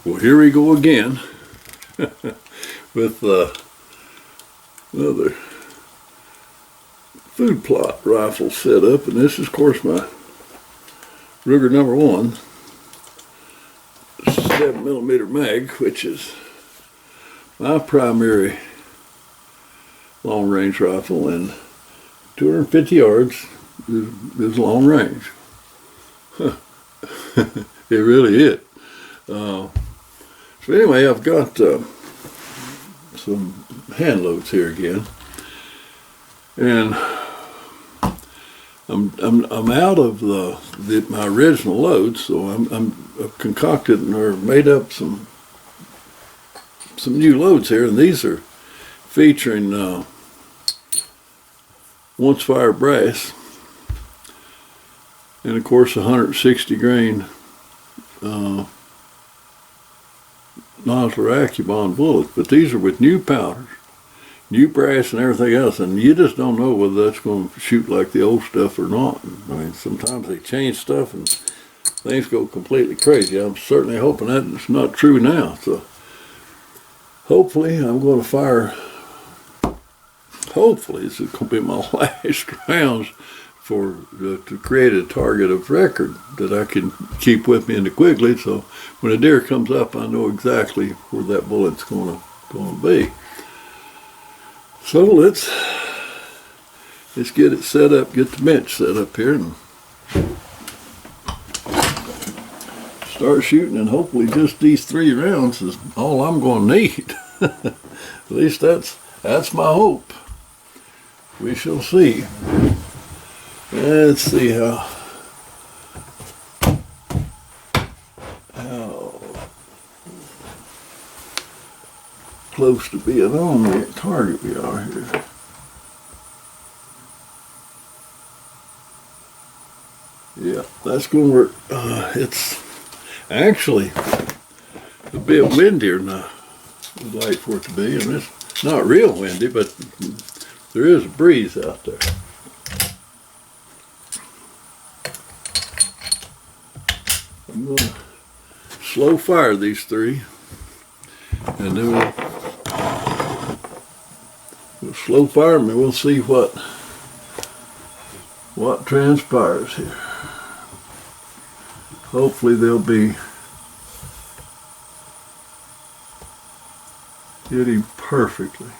Well, here we go again with another food plot rifle setup, and this is, of course, my Ruger #1 7mm mag, which is my primary long-range rifle, and 250 yards is long range. It really is. So anyway, I've got some hand loads here again, and I'm out of my original loads, so I've concocted or made up some new loads here, and these are featuring once fire brass, and of course 160 grain Nosler AccuBond bullets, but these are with new powders, new brass and everything else, and you just don't know whether that's going to shoot like the old stuff or not. I mean, sometimes they change stuff and things go completely crazy. I'm certainly hoping that it's not true now, so hopefully I'm going to fire, hopefully this is going to be my last rounds to create a target of record that I can keep with me in the Quigley, so when a deer comes up I know exactly where that bullet's going to be. So let's get it set up, get the bench set up here, and start shooting, and hopefully just these 3 rounds is all I'm going to need. At least that's my hope. We shall see. Let's see how close to being on the target we are here. Yeah, that's going to work. It's actually a bit windier than I would like for it to be, and it's not real windy, but there is a breeze out there. I'm going to slow fire these 3, and then we'll slow fire them, and we'll see what transpires here. Hopefully they'll be hitting perfectly.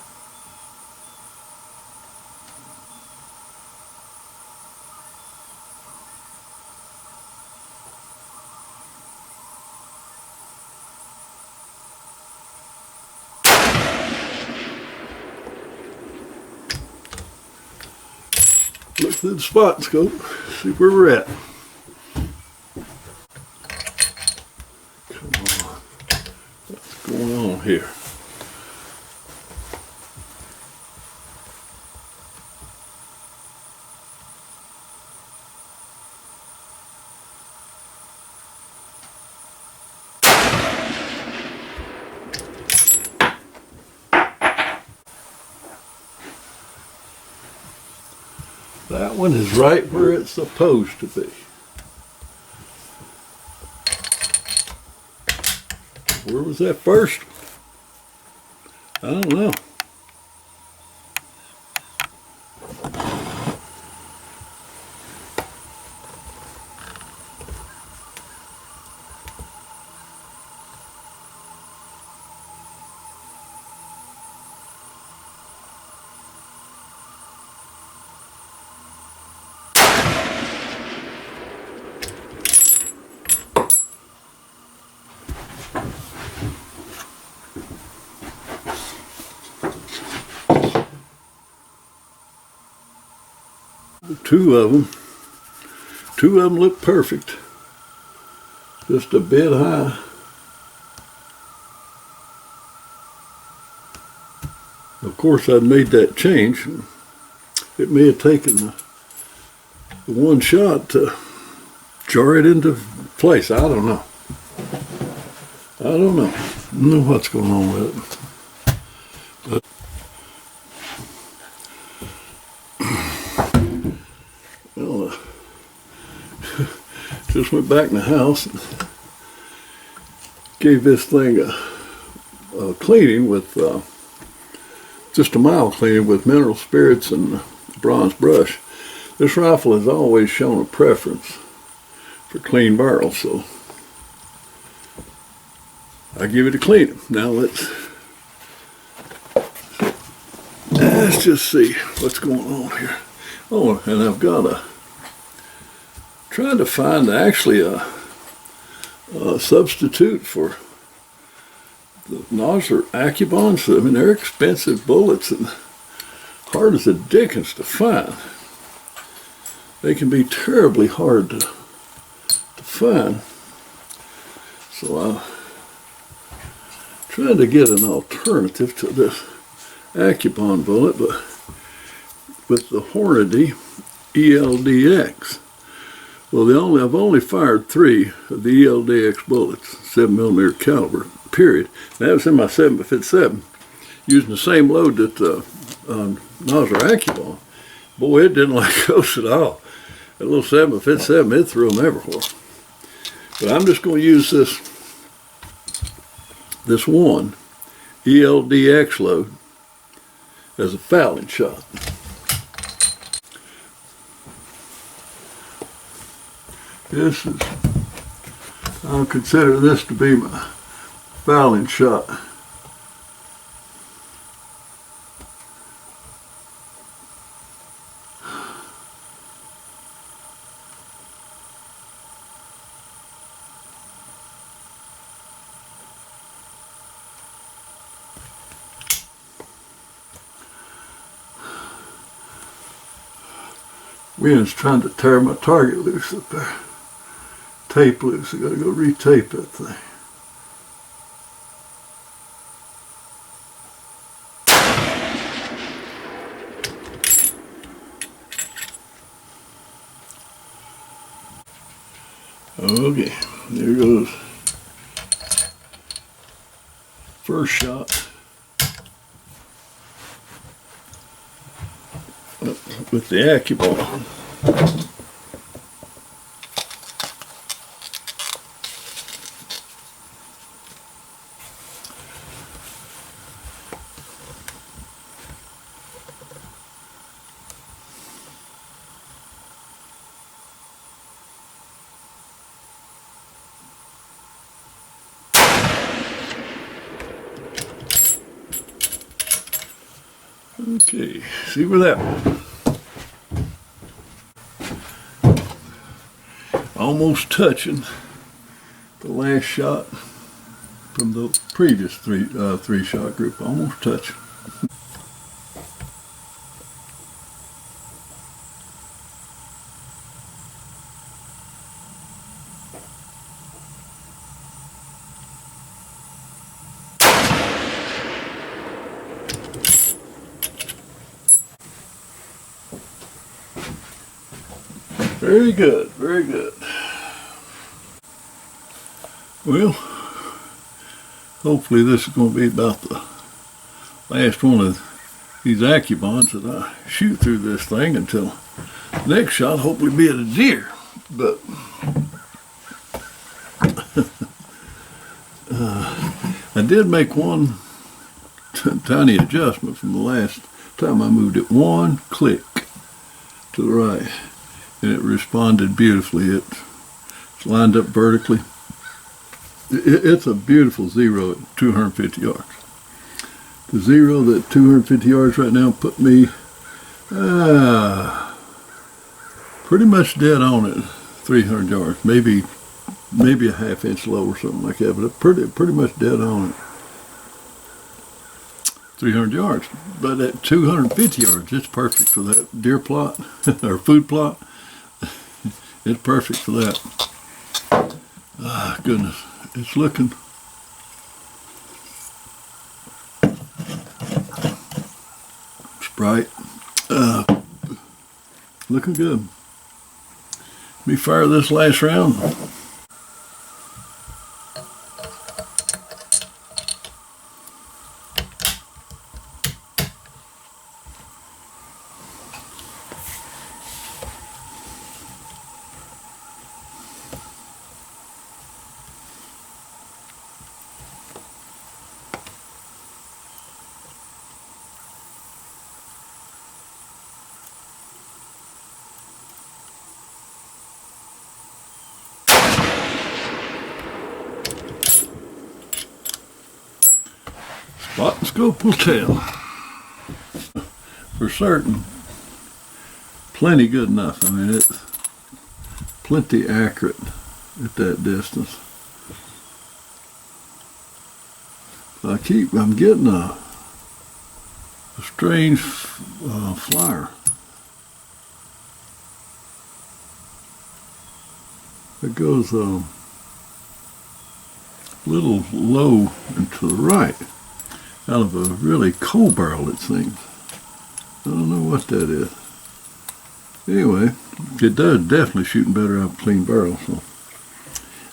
Look through the spot scope, see where we're at. Come on, what's going on here? That one is right where it's supposed to be. Where was that first? I don't know. Two of them look perfect, just a bit high. Of course, I'd made that change. It may have taken the one shot to jar it into place. I don't know. I don't know what's going on with it. But just went back in the house and gave this thing a cleaning with just a mild cleaning with mineral spirits and bronze brush. This rifle has always shown a preference for clean barrels, so I give it a cleaning. Now let's just see what's going on here. Oh, and I've got trying to find actually a substitute for the Nosler Accubons. I mean, they're expensive bullets and hard as the dickens to find. They can be terribly hard to find. So I'm trying to get an alternative to this Accubon bullet, but with the Hornady ELDX. Well, I've only fired 3 of the ELDX bullets, 7mm caliber, period. And that was in my 7.57, using the same load that Nosler Accubon. Boy, it didn't like those at all. That little 7.57, it threw them everywhere. But I'm just going to use this one ELDX load as a fouling shot. I'll consider this to be my fouling shot. Wind's trying to tear my target loose up there. Tape loose. I gotta go retape that thing. Okay, there goes. First shot. With the Accubon. Okay, see where that went. Almost touching the last shot from the previous three shot group. Almost touching. Very good, very good. Well, hopefully this is going to be about the last one of these Accubons that I shoot through this thing until next shot hopefully be at a deer. But I did make one tiny adjustment from the last time. I moved it one click to the right, and it responded beautifully. It's lined up vertically. It's a beautiful zero at 250 yards. The zero at 250 yards right now put me pretty much dead on at 300 yards, maybe a half inch low or something like that, but pretty much dead on it. 300 yards, but at 250 yards, it's perfect for that deer plot or food plot. It's perfect for that. Ah, goodness, it's looking. It's bright. Looking good. Let me fire this last round. Spot and scope will tell. For certain, plenty good enough. I mean, it's plenty accurate at that distance. I'm getting a strange flyer. It goes a little low and to the right, out of a really cold barrel, it seems. I don't know what that is. Anyway, it does definitely shooting better out of a clean barrel. So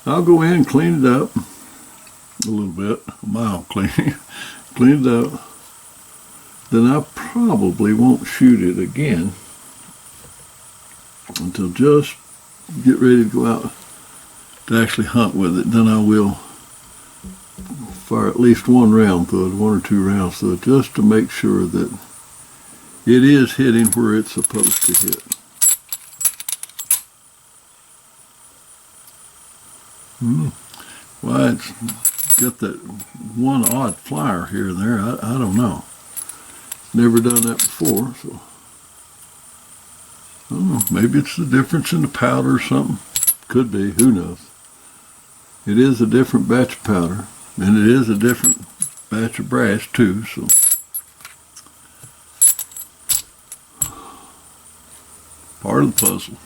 I'll go in and clean it up a little bit, mild cleaning, clean it up. Then I probably won't shoot it again until just get ready to go out to actually hunt with it. Then I will fire at least one round through it, 1 or 2 rounds through it, just to make sure that it is hitting where it's supposed to hit. Why it's got that one odd flyer here and there, I don't know. Never done that before, so I don't know. Maybe it's the difference in the powder or something. Could be, who knows. It is a different batch of powder, and it is a different batch of brass too, so. Part of the puzzle.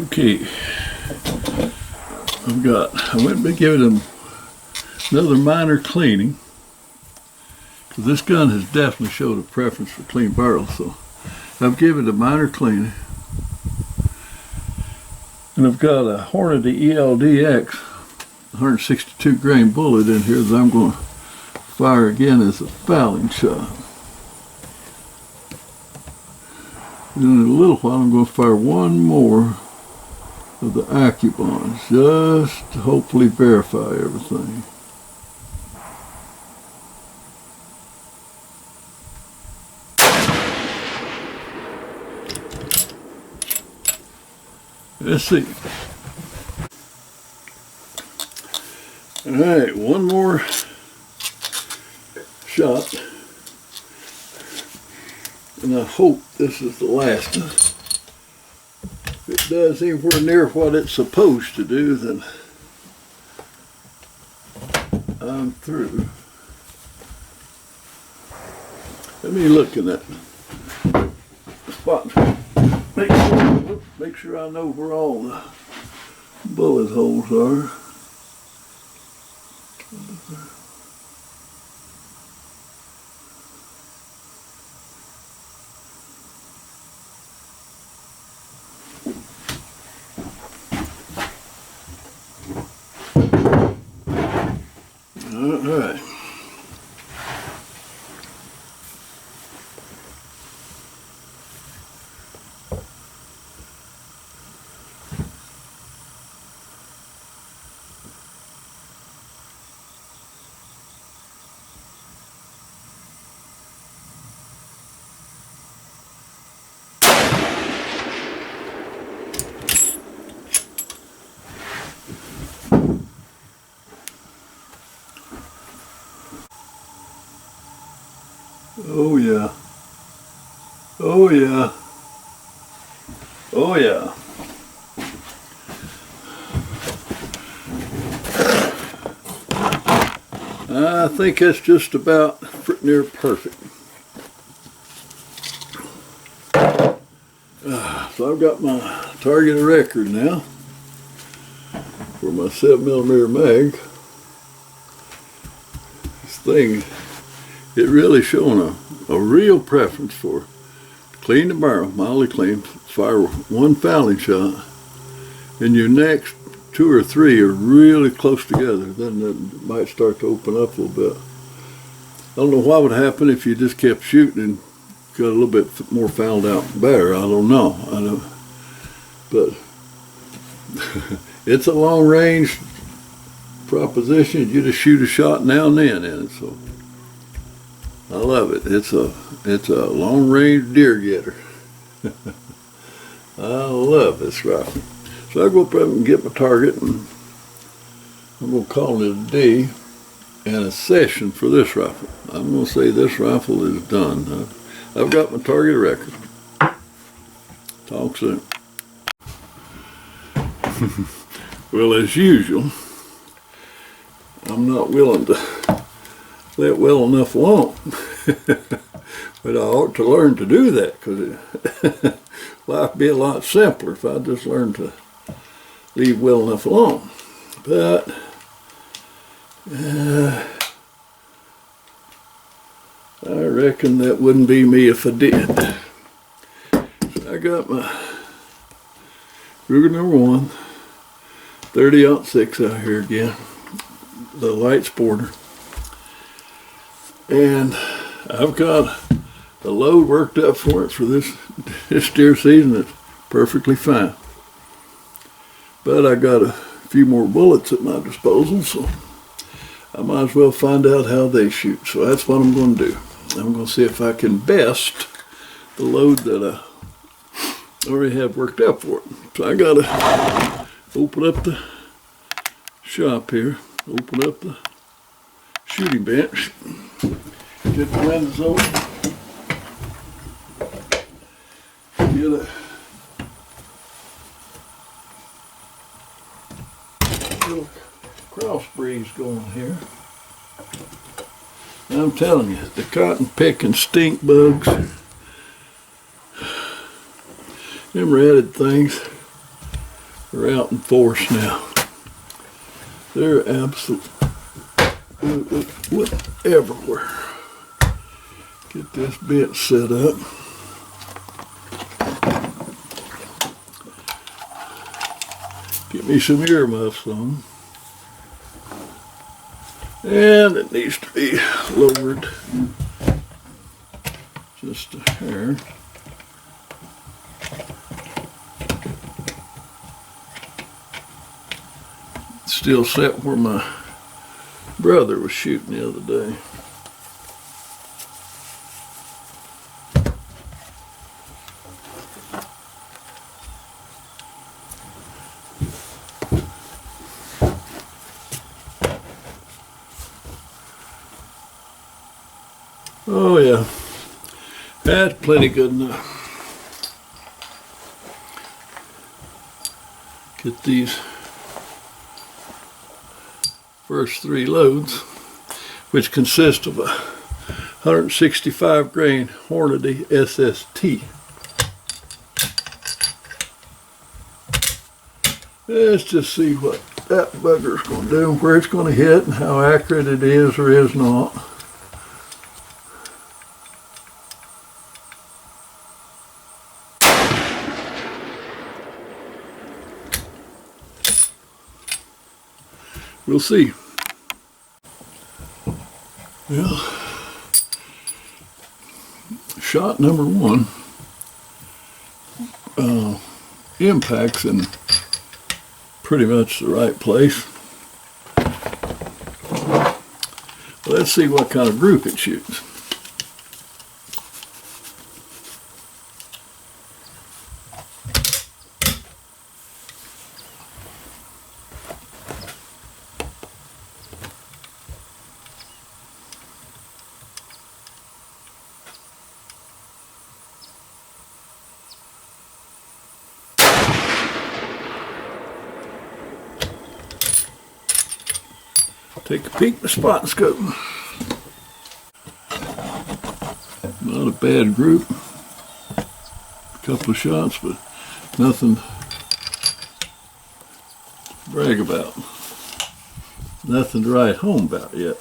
Okay. I went and gave it another minor cleaning, because this gun has definitely showed a preference for clean barrels, so I've given it a minor cleaning. And I've got a Hornady ELDX 162 grain bullet in here that I'm going to fire again as a fouling shot. And in a little while I'm going to fire one more of the AccuBonds, just to hopefully verify everything. Let's see. All right, one more shot, and I hope this is the last. If it does anywhere near what it's supposed to do, then I'm through. Let me look in that spot. Make sure I know where all the bullet holes are. All right. Oh yeah. Oh yeah. Oh yeah. I think that's just about near perfect. So I've got my target record now for my 7mm mag. This thing, it really showing a real preference for clean the barrel, mildly clean, fire one fouling shot, and your next 2 or 3 are really close together. Then it might start to open up a little bit. I don't know what would happen if you just kept shooting and got a little bit more fouled out better. I don't know. But it's a long range proposition. You just shoot a shot now and then in it. So I love it. It's a long range deer getter. I love this rifle. So I go up and get my target, and I'm gonna call it a day. and a session for this rifle. I'm going to say this rifle is done. I've got my target record. Talk soon. Well, as usual, I'm not willing to let well enough alone. But I ought to learn to do that, because life would be a lot simpler if I just learned to leave well enough alone. But I reckon that wouldn't be me if I did. So I got my Ruger number 1, 30-06 out here again, the light sporter. And I've got the load worked up for it for this deer season. It's perfectly fine. But I got a few more bullets at my disposal, so I might as well find out how they shoot. So that's what I'm going to do. I'm going to see if I can best the load that I already have worked up for it. So I got to open up the shop here, open up the shooting bench, get the windows open, get a little cross breeze going here. And I'm telling you, the cotton picking stink bugs, them ratted things, are out in force now. They're absolutely everywhere. Get this bit set up. Get me some earmuffs on. And it needs to be lowered just a hair. Still set where my brother was shooting the other day. Oh yeah, that's plenty good enough. Get these first 3 loads, which consist of a 165 grain Hornady SST. Let's just see what that bugger's going to do, where it's going to hit, and how accurate it is or is not. We'll see. Well, shot number 1 impacts in pretty much the right place. Let's see what kind of group it shoots. Take a peek at the spot scope. Not a bad group. A couple of shots, but nothing to brag about. Nothing to write home about yet.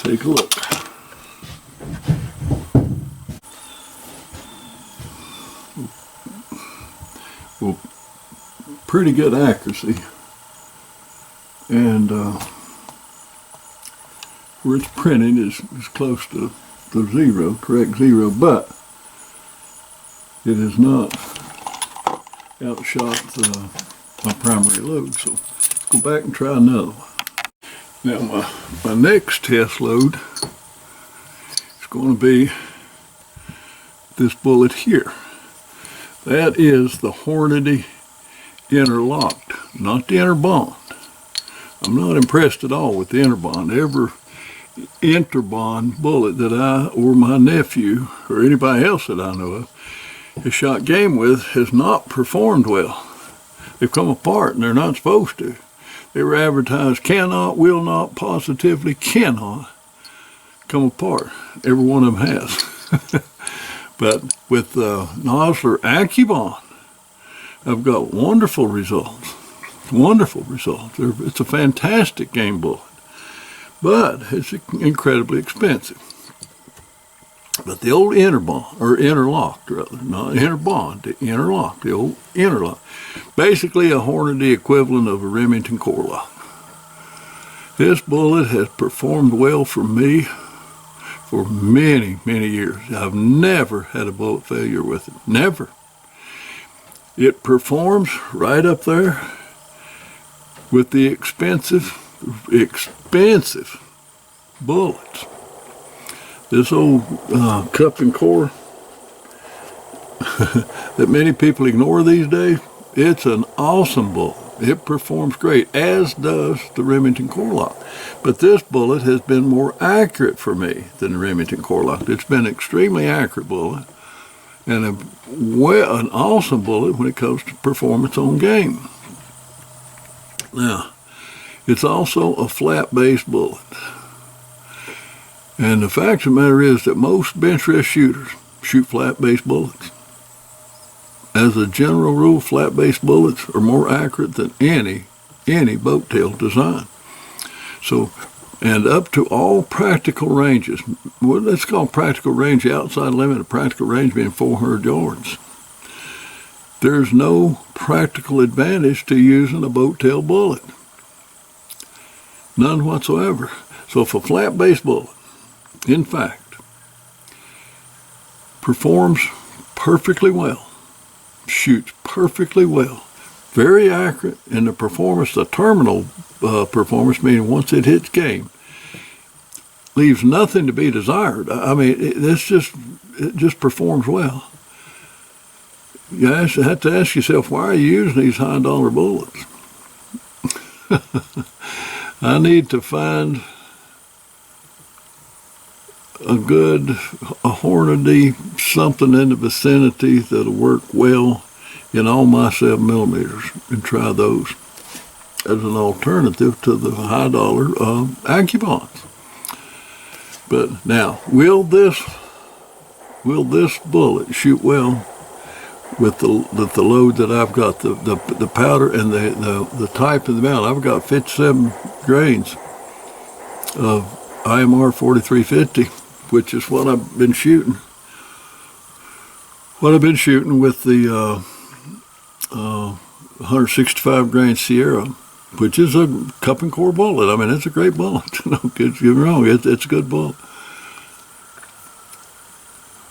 Take a look. Well, pretty good accuracy. And where it's printed is close to the zero, correct zero, but it has not outshot my primary load. So let's go back and try another one. Now my next test load is going to be this bullet here. That is the Hornady interlocked, not the interbond. I'm not impressed at all with the interbond. Every interbond bullet that I or my nephew or anybody else that I know of has shot game with has not performed well. They've come apart and they're not supposed to. They were advertised cannot, will not, positively cannot come apart. Every one of them has. But with Nosler AccuBond, I've got wonderful results. Wonderful results. It's a fantastic game bullet, but it's incredibly expensive. But the old interbond, or interlocked rather, not interbond, the interlock, the old interlock, basically a Hornady equivalent of a Remington Core-Lokt. This bullet has performed well for me for many, many years. I've never had a bullet failure with it, never. It performs right up there with the expensive bullets. This old cup and core that many people ignore these days, it's an awesome bullet. It performs great, as does the Remington Core-Lokt. But this bullet has been more accurate for me than the Remington Core-Lokt. It's been an extremely accurate bullet and an awesome bullet when it comes to performance on game. Now, it's also a flat-based bullet. And the fact of the matter is that most bench rest shooters shoot flat-based bullets. As a general rule, flat-based bullets are more accurate than any boat tail design. So, and up to all practical ranges, well, let's call practical range the outside limit of practical range being 400 yards. There's no practical advantage to using a boat tail bullet. None whatsoever. So if a flat-based bullet, in fact, performs perfectly well, shoots perfectly well, very accurate in the performance, the terminal performance, meaning once it hits game, leaves nothing to be desired. I mean, it just performs well. You have to ask yourself, why are you using these high-dollar bullets? I need to find a Hornady something in the vicinity that'll work well in all my 7mm and try those as an alternative to the high-dollar AccuBonds. But now, will this bullet shoot well with the load that I've got, the powder and the type of the mount? I've got 57 grains of IMR 4350, which is what I've been shooting. What I've been shooting with the 165 grain Sierra, which is a cup and core bullet. I mean, it's a great bullet. Don't get me wrong, it's a good bullet.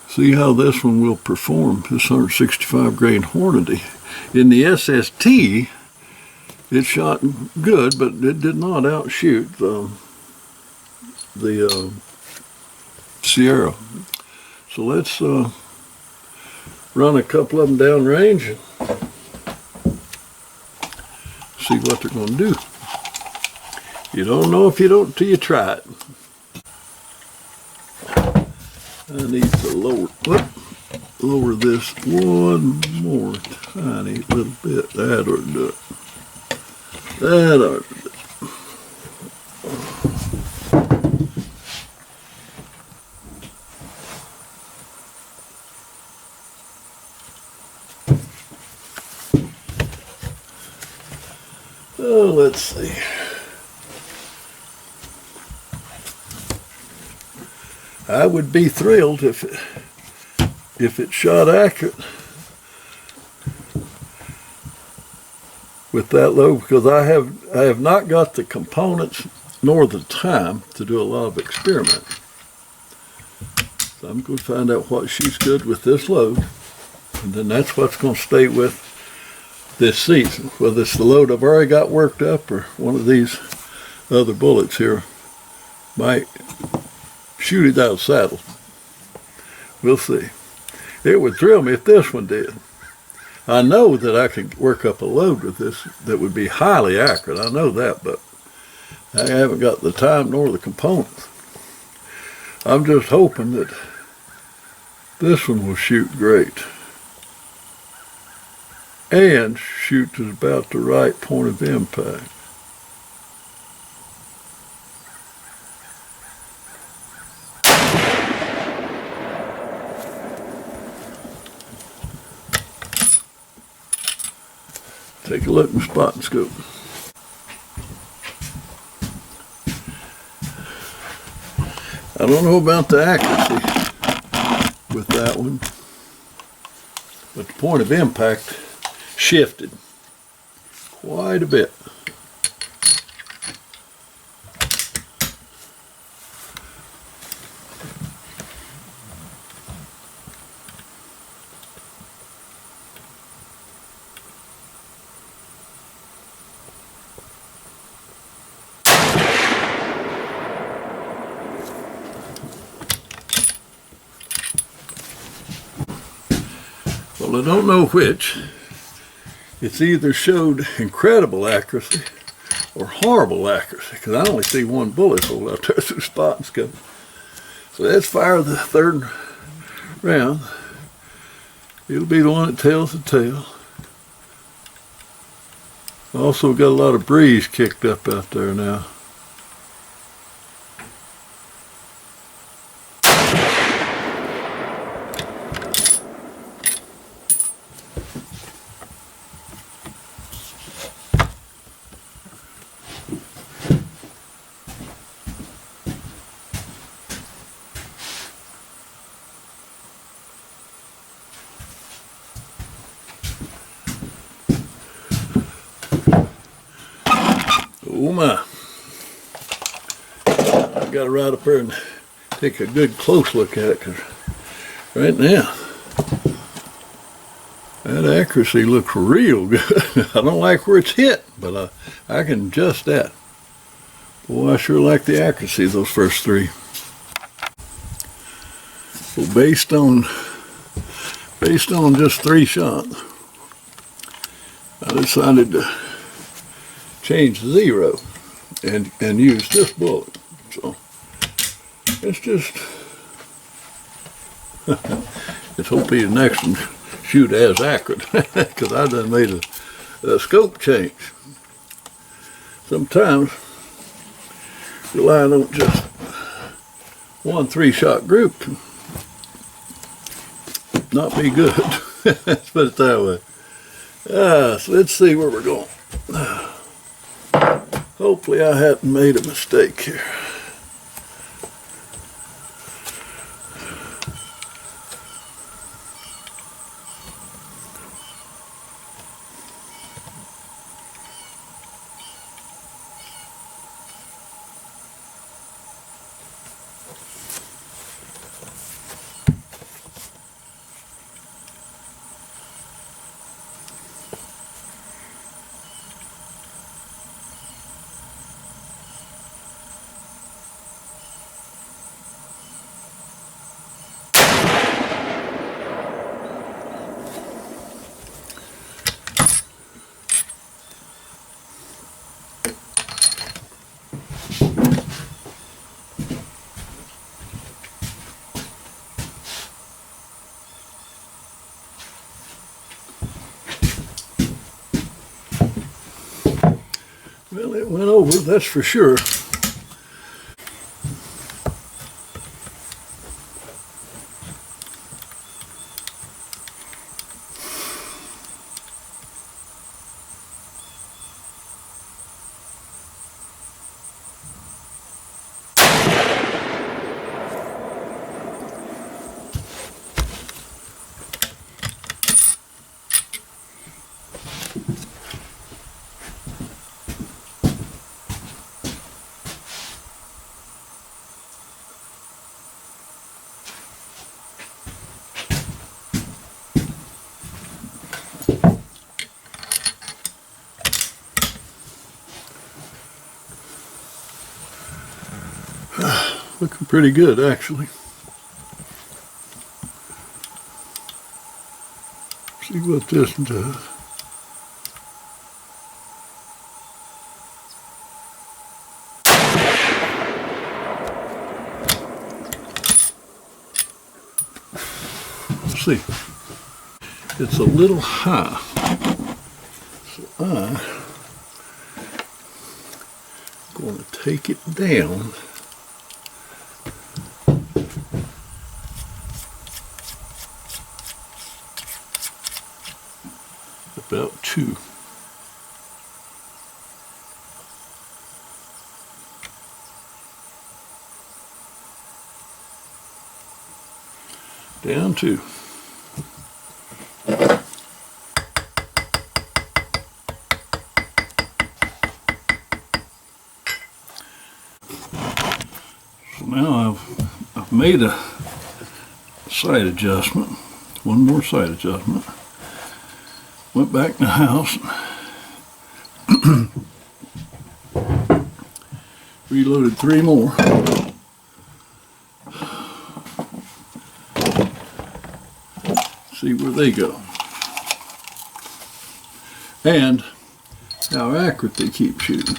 See how this one will perform, this 165 grain Hornady. In the SST, it shot good, but it did not outshoot the Sierra. So let's run a couple of them downrange and see what they're going to do. You don't know if you don't till you try it. I need to lower this one more tiny little bit. That ought to do it. That ought to do it. Oh, let's see. I would be thrilled if it shot accurate with that load, because I have not got the components nor the time to do a lot of experimenting. So I'm going to find out what shoots good with this load, and then that's what's going to stay with this season, whether it's the load I've already got worked up or one of these other bullets here might shoot it out of saddle. We'll see. It would thrill me if this one did. I know that I could work up a load with this that would be highly accurate. I know that, but I haven't got the time nor the components. I'm just hoping that this one will shoot great and shoot at about the right point of impact. Take a look in the spotting scope. I don't know about the accuracy with that one, but the point of impact shifted quite a bit. Well, I don't know which. It's either showed incredible accuracy or horrible accuracy, because I only see one bullet hole out there through the spotting scope. So let's fire the third round. It'll be the one that tells the tale. Also got a lot of breeze kicked up out there now. Oh my. I got to ride up there and take a good close look at it, because right now that accuracy looks real good. I don't like where it's hit, but I can adjust that. Boy, I sure like the accuracy of those first three. Well, based on just 3 shots, I decided to change 0 and use this bullet. So it's just let's hope the next one shoot as accurate, because I done made a scope change. Sometimes relying on just one 3-shot group can not be good. Let's put it that way. So let's see where we're going. Hopefully I haven't made a mistake here. Well, it went over, that's for sure. Looking pretty good, actually. See what this does. See, it's a little high, so I'm going to take it down about 2. Down 2. So now I've made a sight adjustment, one more sight adjustment. Went back in the house, reloaded 3 more. See where they go. And how accurate they keep shooting.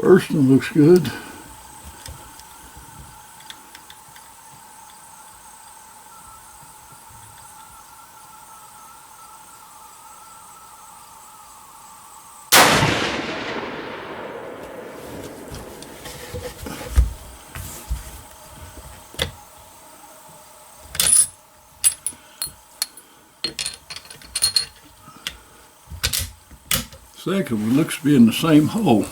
First one looks good. Second one looks to be in the same hole.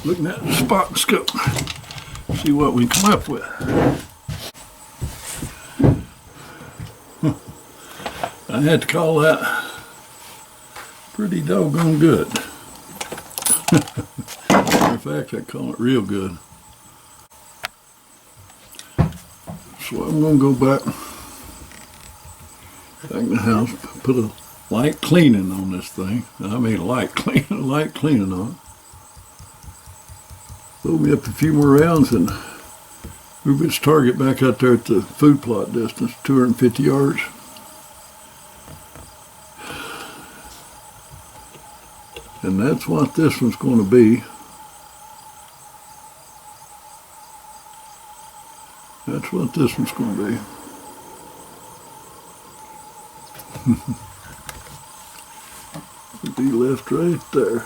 Looking at the spot and scope, see what we come up with. I had to call that pretty doggone good. Matter of fact, I call it real good. So I'm going to go back in the house, put a light cleaning on this thing. I mean light cleaning on it. Throw me up a few more rounds and move its target back out there at the food plot distance, 250 yards. And that's what this one's going to be. That's what this one's going to be. It'll be left right there.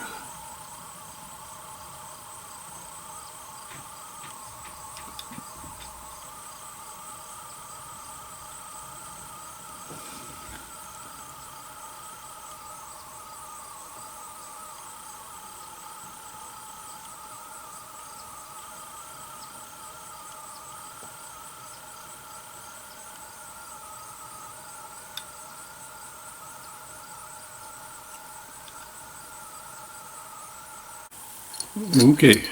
Okay,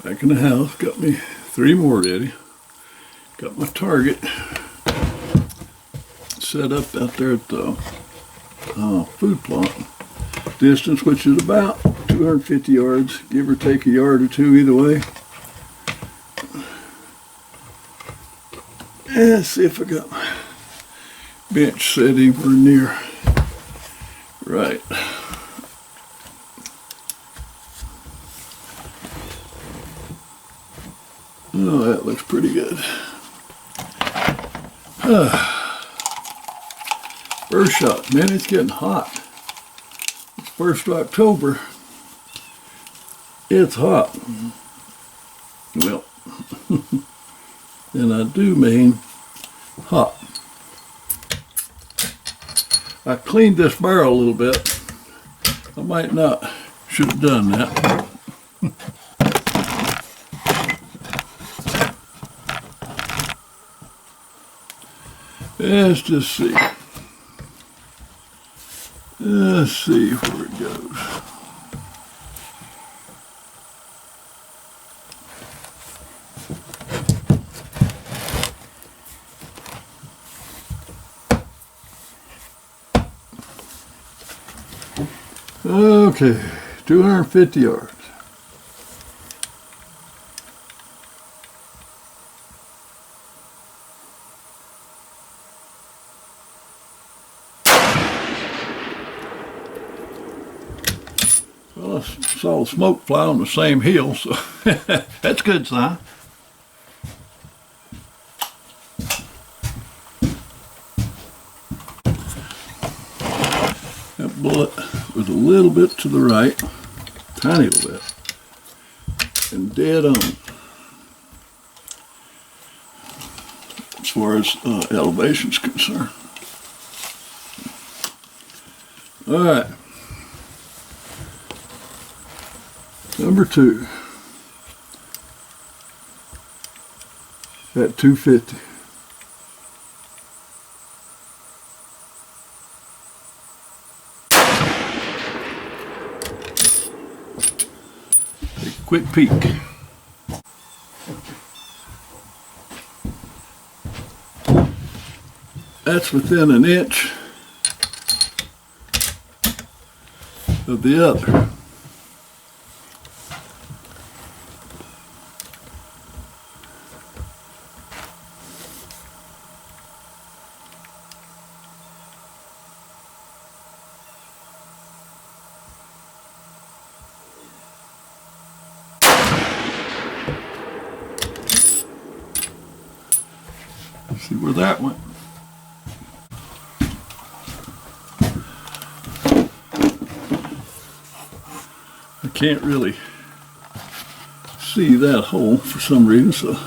back in the house, got me 3 more ready. Got my target set up out there at the food plot distance, which is about 250 yards, give or take a yard or 2 either way. And let's see if I got my bench set anywhere near right. Oh, that looks pretty good. First shot, man, it's getting hot. It's 1st of October. It's hot. Well, and I do mean hot. I cleaned this barrel a little bit. I might not, should have done that. Let's just see. Let's see where it goes. Okay, 250 yards. Well, I saw the smoke fly on the same hill, so that's a good sign. That bullet was a little bit to the right, tiny little bit, and dead on as far as elevation's concerned. All right. Number 2 at 250. Take a quick peek. That's within an inch of the other. See where that went. I can't really see that hole for some reason, so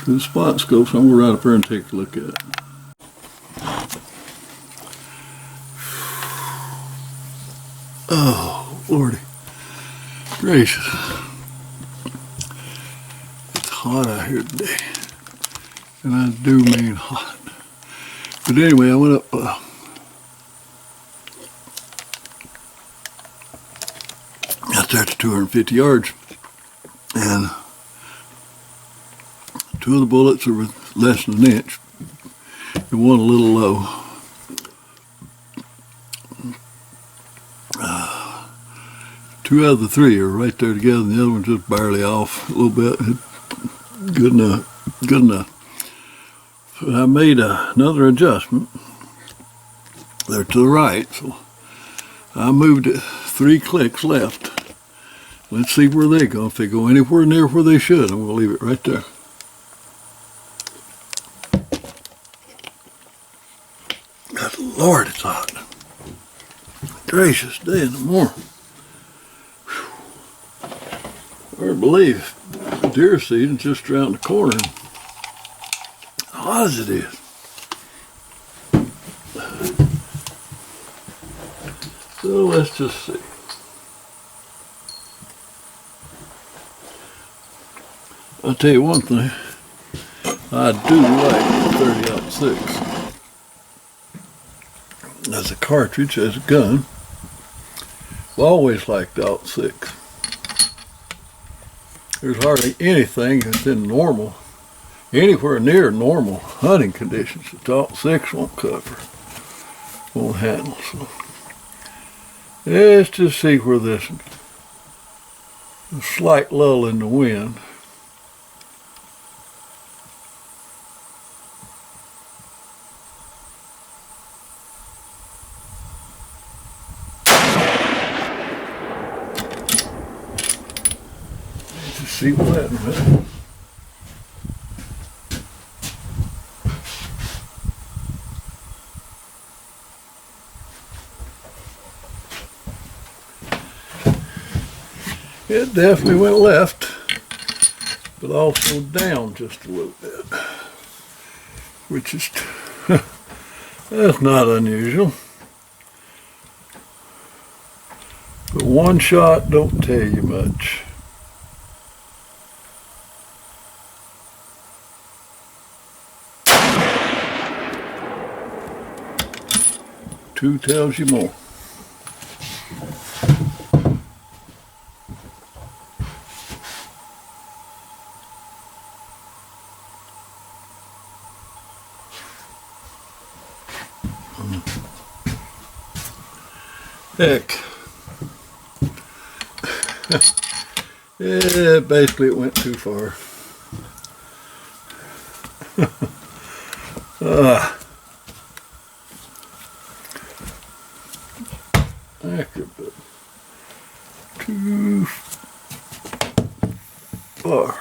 the spot scope, so I'm going to ride up there and take a look at it. Oh, Lordy gracious. It's hot out here today. And I do mean hot. But anyway, I went up out there to 250 yards, and 2 of the bullets were less than an inch, and one a little low. 2 out of the 3 are right there together, and the other one's just barely off a little bit. Good enough. Good enough. So I made another adjustment. They're to the right, so I moved it 3 clicks left. Let's see where they go. If they go anywhere near where they should, I'm going to leave it right there. Good Lord, it's hot. Gracious day in the morning. Hard to believe deer season's just around the corner. Hot as it is. So let's just see. I'll tell you one thing. I do like the 30-06 as a cartridge, as a gun. I've always liked the 06. There's hardly anything that's in normal, anywhere near normal hunting conditions that the 06 won't cover, won't handle. So let's just see where this a slight lull in the wind. See what happens. It definitely went left, but also down just a little bit, which is, that's not unusual. But one shot don't tell you much. Two tells you more. Heck. Yeah, basically it went too far. Heck, but too far.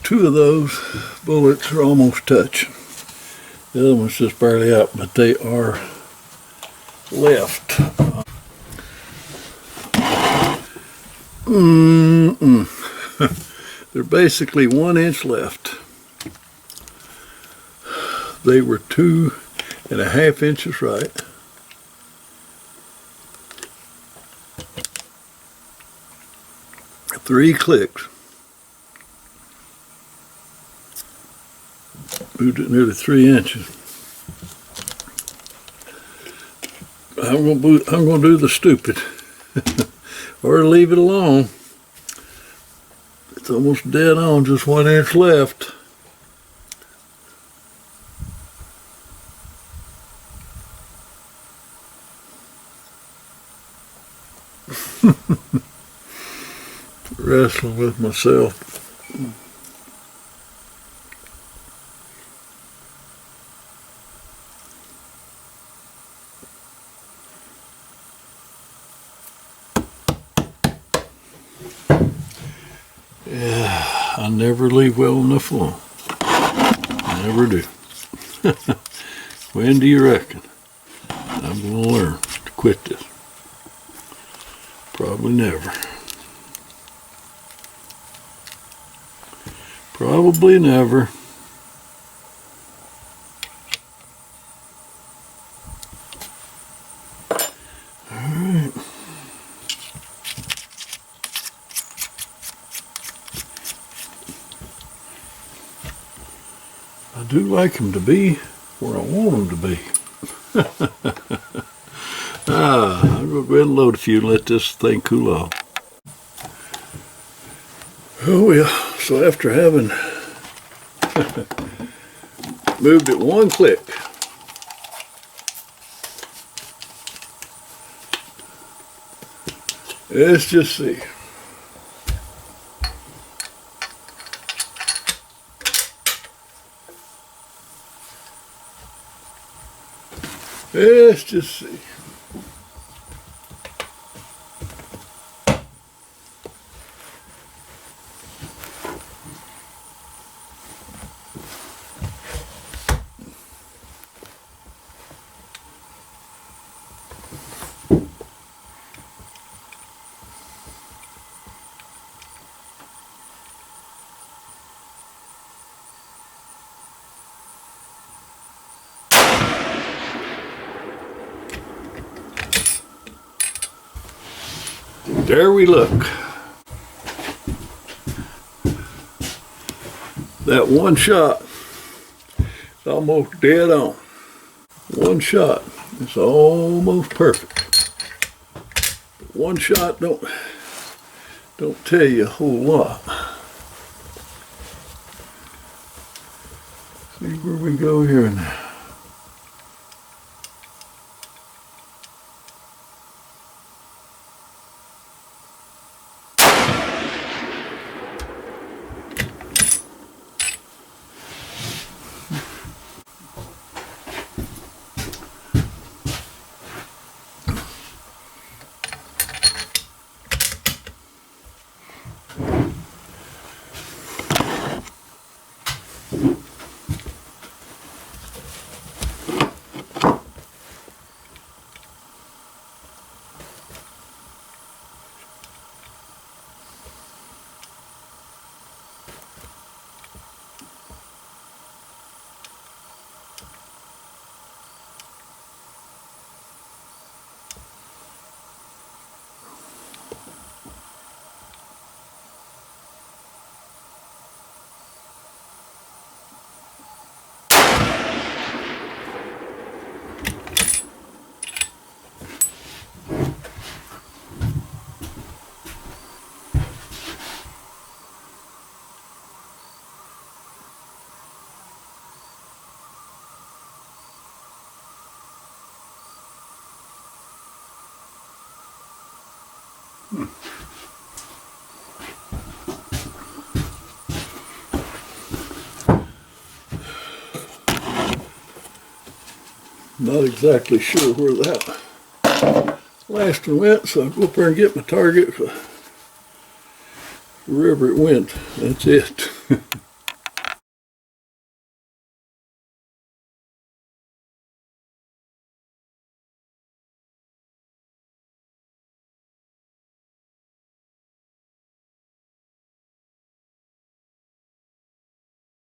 Two of those bullets are almost touching. The other one's just barely out, but they are left. They're basically 1 inch left. They were 2.5 inches right. Three clicks. Moved it nearly 3 inches. I'm gonna do the stupid, or leave it alone. It's almost dead on, just 1 inch left. Wrestling with myself. Yeah, I never leave well enough alone. Never do. When do you reckon I'm going to learn to quit this? Probably never. Probably never. Alright. I do like them to be where I want them to be. I'm going to go ahead and load a few and let this thing cool off. Oh yeah, so after having moved it 1 click, let's just see. Let's just see. There we look. That one shot is almost dead on. One shot is almost perfect. But one shot don't tell you a whole lot. see where we go here now. Not exactly sure where that last one went, so I'll go up there and get my target. Wherever it went, that's it.